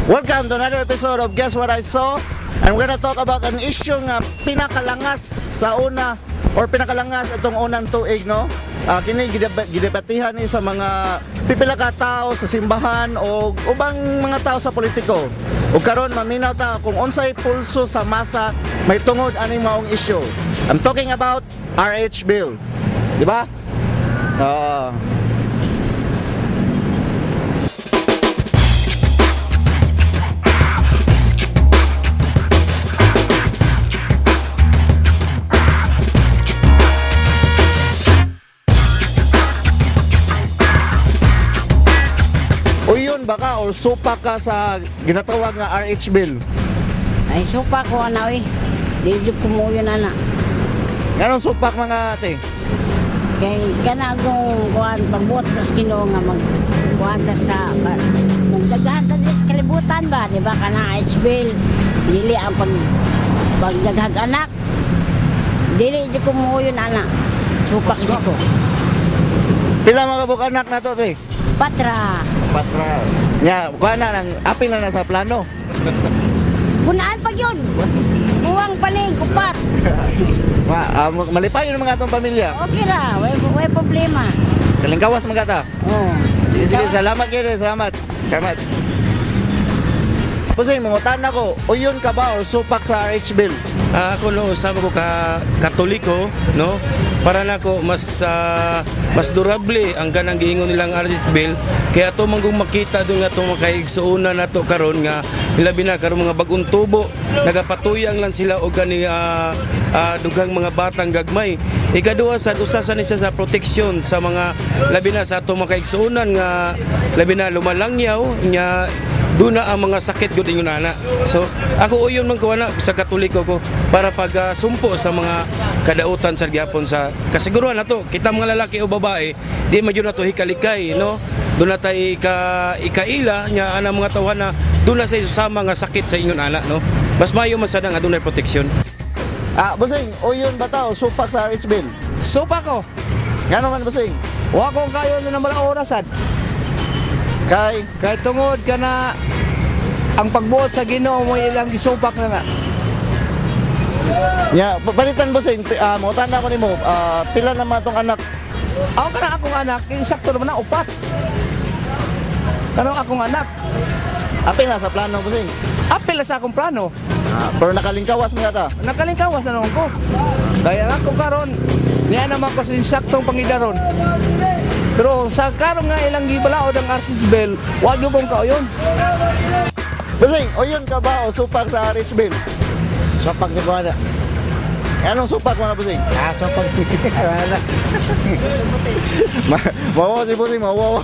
Welcome to another episode of Guess What I Saw. And we're gonna talk about an issue nga pinakalangas sa una or pinakalangas itong unang tuig, no? Kini gidebatihan ni sa mga pipila ka tao sa simbahan o ubang mga tao sa politiko. Ug karon maminaw ta kung unsay pulso sa masa may tungod aning maong issue. I'm talking about RH bill. Di ba? Uyon ba ka or supa ka sa ginatawag nga RH bill? Ay, supa ko ana eh. Di ko mo yun ana. Ganong supak mga ate? Kay kanagong kuan pagbuot sa Ginoo nga magkuan ta sa nagdaghan ta sa kalibutan ba, di ba kana RH bill. Dili ang pagdaghag anak. Dili di ko mo yun ana. Supak di ko. Pila mga kabuk anak na to, ate? Patra. Patra. Nya, kuha na nang apil na sa plano. Punaan pa yun. Buwang paling kupat. Malipay yun mga atong pamilya. Okay ra, way problema. Kalingkawas mga ta. Oh. Sige, salamat kayo, salamat. Salamat. Pusing, mangutan ako, uyon ka ba o supak sa RH bill? Ako no, sabi ko katoliko, no? Para nako mas durable ang kanang giingon nilang RH bill. Kaya to manggong makita doon nga itong makaigsuuna na to karon nga ilabi na karon mga bagong tubo nagapatuyang lang sila og gani dugang mga batang gagmay. Ikaduha sa usa sa nisa sa proteksyon sa mga labi na sa atong makaigsuunan nga labi na lumalangyaw nya doon na ang mga sakit gud ingon ana. So ako uyon man ko ana sa katoliko ko para pag sumpo sa mga kadautan sa gyapon sa kasiguruhan nato kita mga lalaki o babae di medyo nato hikalikay, no? Doon na tayo ikaila nya ana mga tawhan na doon na sa sama nga sakit sa ingon ana, no? Mas mayo man sada nga dunay proteksyon. Busing, uyon ba ta o supak sa RH bill? Supa ko. Gano'n man, busing? Wa ko kayo na naman orasan. Kay tungod ka na ang pagbuot sa Ginoo mo ilang gisupak na nga. Nya, palitan, busing, mangutan ako nimo, pila naman tong anak? Ako ka na akong anak, insakto naman na upat. Kanong akong anak, Apil na sa plano, busing. apil na sa akong plano. Pero nakalingkawas mga ta. Nakalingkawas na naman ko. Kaya ako karon, niya naman ko sa insaktong pangidaron. Pero sa karon nga ilang gibalaod ang RH bill, wag yung kong kauyon. Busing, uyon ka ba o supak sa RH bill? Supak si Buwana. Anong supak mga busing? Supak si Buwana. Mawawa si busing, mawawa.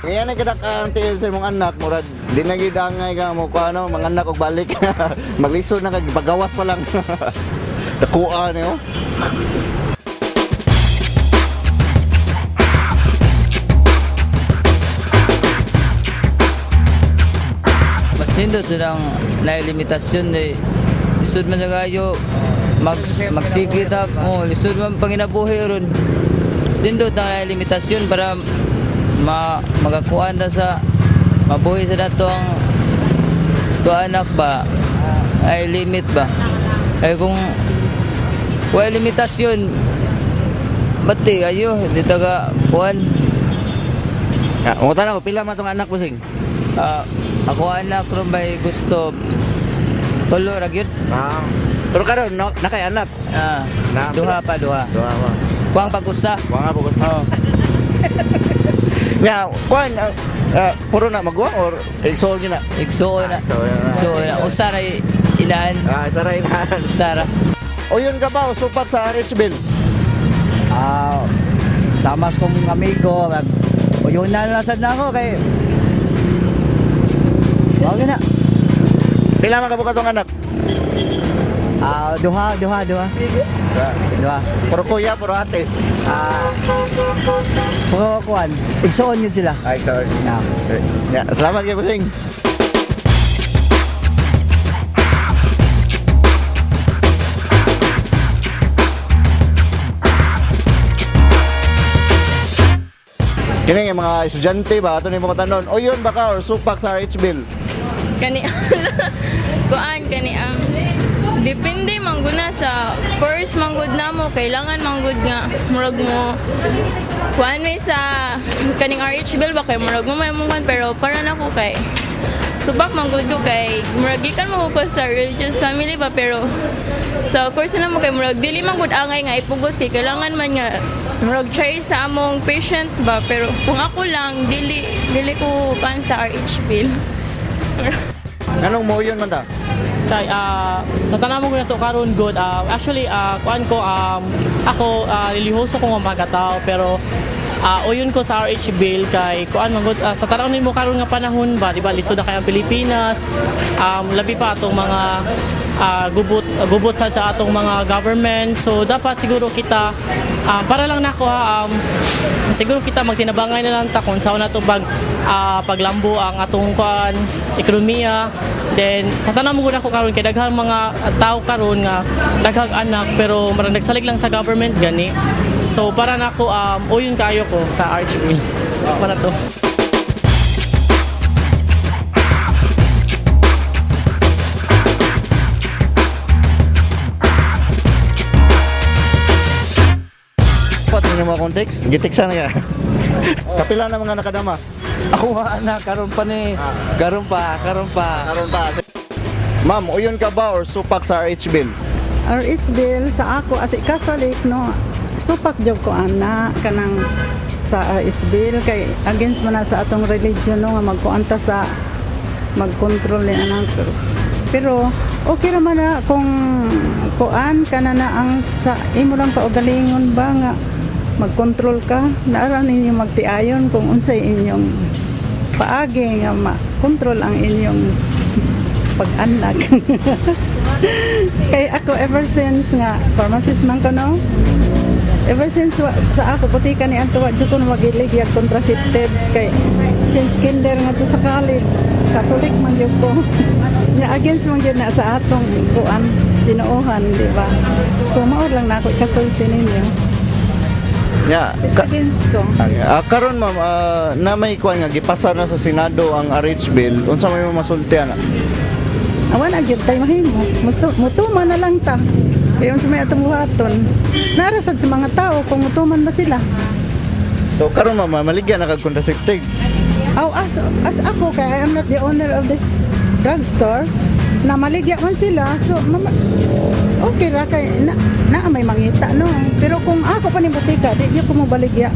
Ngayon ay kadakang tingin sa mong anak, murad, di na gidangay ka mo ko ano, mga anak og balik. Maglisod na kag pagawas pa lang. Dakuan niyo. Mas nindot silang nailimitasyon na lisod man sa kayo magsigit up lisod man panginabuhi ron. Mas nindot ang nailimitasyon para magakuan ta sa mabuhi sa dato ang anak ba ay limit ba ay kung wala limitasyon bati ayo dito ka kuan. Mangutan ako, pila man tong anak busing? Ako anak ron may gusto tulo ra gyud. Pero karon nakay anak. Duha pa. Duha. Kuang pag-usa. Mga bukas. Oh. Nya, kuan puro na magwa or exol gina. Igsuon na. Usara ilahan. Saray na. Usara. Uyon ka ba o supak sa RH bill? Samas kong amigo, uyunan na sad na ako kay wag na. Pila man ka buka tong anak? Duha. Puro kuya, puro ate. Puro kuan, igsoon yun sila. Ay, sorry. Yeah, salamat kay busing. Kini yung mga estudyante ba ato nimo katanon, uyon ba ka or supak sa RH bill? Kani kuan kani ang depende mangguna sa first manggod namo kailangan manggod nga murag mo kuan may sa kaning RH bill ba kay murag mo may mungkan pero para nako kay subak manggod ko kay murag gikan mo ko sa religious family ba pero so of course na mo kay murag dili manggod angay nga ipugos kay kailangan man nga murag try sa among patient ba pero kung ako lang dili ko pan sa RH bill. Anong mo uyon man ta? Kay sa tanan mo na to karon good actually kuan ko ako relihiyoso ko nga mga tao pero uyon ko sa RH bill kay kuan man good sa tanan nimo karon nga panahon ba di ba lisod na kay ang Pilipinas labi pa atong mga gubot sa atong mga government so dapat siguro kita para lang nako siguro kita magtinabangay na lang ta kung saan nato paglambo ang atong kuan ekonomiya then sa tanan mo ko karon kay daghang mga tao karon nga daghang anak pero marang nagsalig lang sa government gani so para nako uyon kayo ko sa RH bill para to. Pat mo mga context, gitiksan na ka. Kapila na mga nakadama. Ako na karon pa ni. Karon pa. Karon pa. Ma'am, uyon ka ba or supak sa RH bill? RH bill sa ako as a Catholic no supak job ko ana kanang sa RH bill kay against man na sa atong religion no nga magkuanta sa mag-control ni anak pero okay ra man na kung kuan kana na ang sa imo lang kaugalingon ba nga mag-control ka naara ninyo magtiayon kung unsay inyong paagi nga ma-control ang inyong pag-anak. Kay ako ever since nga pharmacist man ko no ever since sa ako puti ka ni Anto wadyo ko magilig contraceptives kay since kinder nga to sa college Catholic man yun ko nya against man yun na sa atong kuan tinuohan di ba so mao lang na ako ikasulti ninyo Yeah. against ko Karon ma'am, na may kuan nga gipasa na sa Senado ang RH bill. Unsa may masultian na? awan agad tayo mahimo mutuman na lang ta kaya unsa may atong buhaton narasad sa mga tao kung mutuman ba sila. So karon ma'am, maligyan na kag contraceptive. As ako kay I am not the owner of this drugstore na maligya man sila so okay ra kay na may mangita no pero kung ako pa ni butika di ko mo baligya.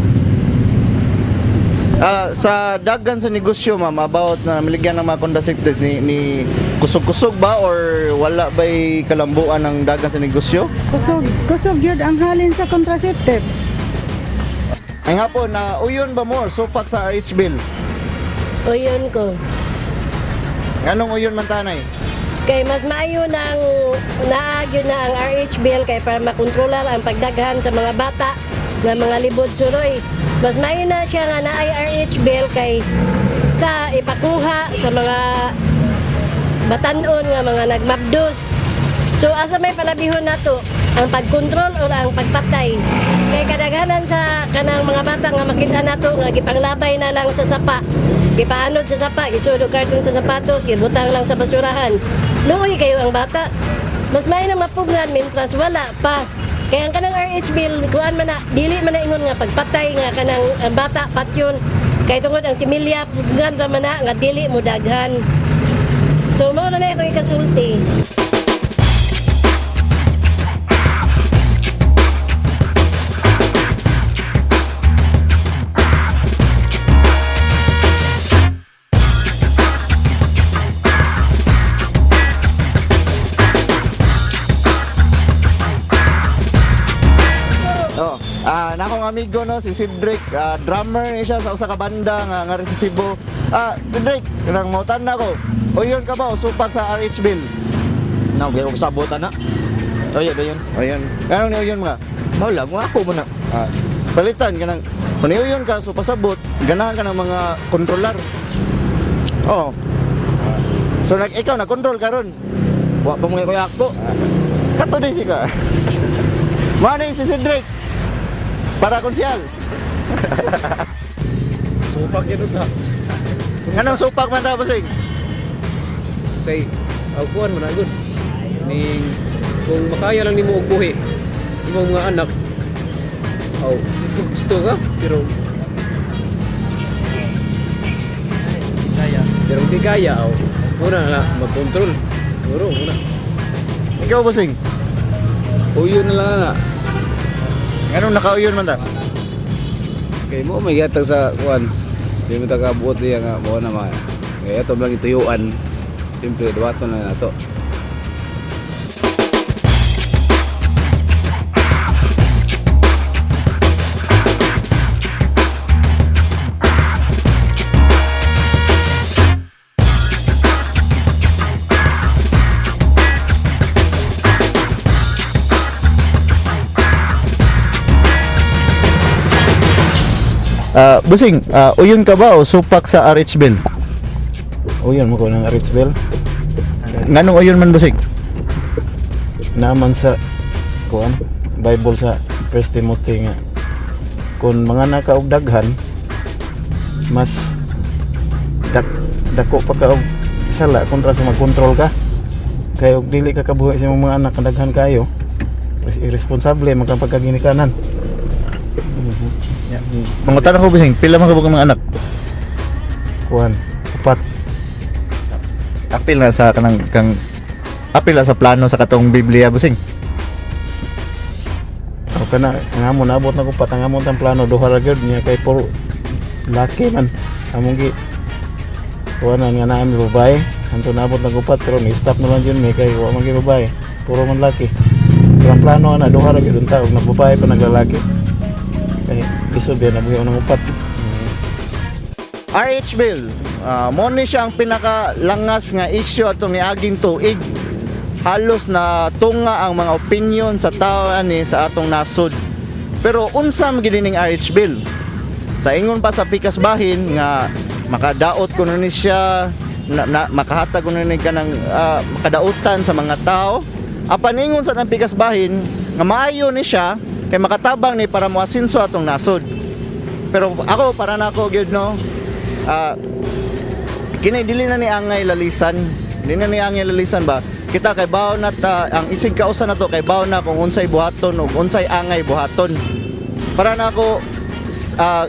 Sa daghan sa negosyo ma'am about na maligyan ng mga contraceptives ni kusog-kusog ba or wala ba'y kalambuan ng daghan sa negosyo? Kusog yun ang halin sa contraceptive. Ay nga po, na uyon ba mo supak sa RH bill? Uyon ko. Anong uyon man tanay? Kay mas maayo nang naagyo na ang RH bill kay para makontrolar ang pagdaghan sa mga bata nga mga libod suroy. Mas maayo na siya nga naay RH bill kay sa ipakuha sa mga batanon nga mga nagmabdos. So asa may palabihon nato ang pagkontrol o ang pagpatay. Kay kadaghanan sa kanang mga bata nga makita nato nga gipanglabay na lang sa sapa. Gipaanod sa sapa, isudo karton sa sapatos, gibutang lang sa basurahan. Luoy kayo ang bata. Mas may nang mapugnan mintras wala pa. Kaya ang kanang RH bill, kuan man na, dili man na ingon nga pagpatay nga kanang bata patyon. Kay tungod ang similya, pugnan ra man na nga dili mo daghan. So mao na ako ikasulti. Na akong amigo no si Cedric, drummer ni siya sa usa ka banda nga sa Cebu. Cedric, kanang mautan na ko. Uyon ka ba o supak sa RH bill? Now gay ko sabotan na. Oh yeah, dayon. Uyon. Kanang ni uyon mga? Mawala mo ako muna. Palitan kanang kung uyon ka so pasabot, ganahan ka ng mga kontrolar. Oh, So ikaw na control karon. wa pa mo kuya ako. Kato din ka. Mano si Cedric? Para konsyal. Supak yun ta. Anong supak man ta, bossing? Kay kuan man agud. Ning kung makaya lang nimo og buhi imong mga anak. Gusto ka pero di kaya muna na mag-control. Siguro muna. Ikaw, bossing? Uyo na lang na. Anong nakauyon man ta? Kay mo may gatag sa kuan. Di mo ta kabuot diya nga mo na mga. Kaya ito lang ituyuan. Siyempre duwaton na nato. Bossing, uyon ka ba o supak sa RH Bill? Uyon mo ko ng RH Bill. Nganong uyon man, bossing? Naman sa kuan Bible sa 1 Timothy nga kung mga nakaog daghan mas dako pa ka og sala kontra sa magkontrol ka kay og dili ka kabuhi sa imong mga anak kadaghan kayo irresponsable man kang pagkaginikanan. Mga tanong ko, bossing, pila man ka mga anak? Kuan 4. Apil na sa kanang apil na sa plano sa katong Biblia, bossing. O kana nga mo naabot na ko patangamon tang plano duha ra gyud niya kay puro laki man among gi kuan nga naa mi babae anto naabot na gupat pero ni stop na lang yun may kay wa man gi babae puro man laki. Pero ang plano na duha ra gyud unta og nagbabae pa naglalaki. Kay isod na buhi nang upat. RH Bill, mo ni siya ang pinakalangas nga issue atong niaging tuig. Halos na tunga ang mga opinion sa tao ani sa atong nasod. Pero unsa man gid ning RH Bill? Sa ingon pa sa pikas bahin nga makadaot kuno ni siya makahatag kuno ni kanang makadautan sa mga tao. Apan ingon sa nang pikas bahin nga maayo ni siya kay makatabang ni para moasinso atong nasod. Pero ako para nako gyud no, kini dili na ni angay lalisan. Dili na ni angay lalisan ba? Kita kay bawo na ang isig kausa na to kay bawo na kung unsay buhaton ug unsay angay buhaton. Para nako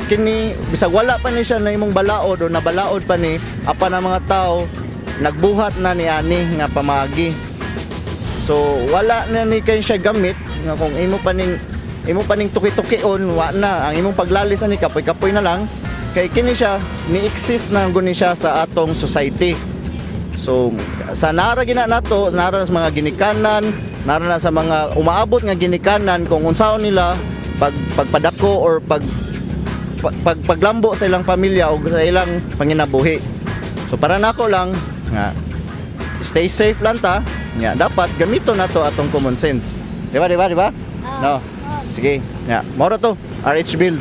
kini bisag wala pa ni siya na imong balaod o nabalaod pa ni apan ang mga tao nagbuhat na ni ani nga pamagi. So wala na ni kay siya gamit nga kung imo pa ning tuki-tukion wa na ang imong paglalis ani kapoy-kapoy na lang kay kini siya ni-exist na guni siya sa atong society. So sa nara gina nato, nara sa mga ginikanan, nara na sa mga umaabot nga ginikanan kung unsaon nila pagpadako or paglambo sa ilang pamilya o sa ilang panginabuhi. So para nako lang nga stay safe lang ta. Nga dapat gamito nato atong common sense. Di ba? No. Sige. Nga, moro to RH Bill.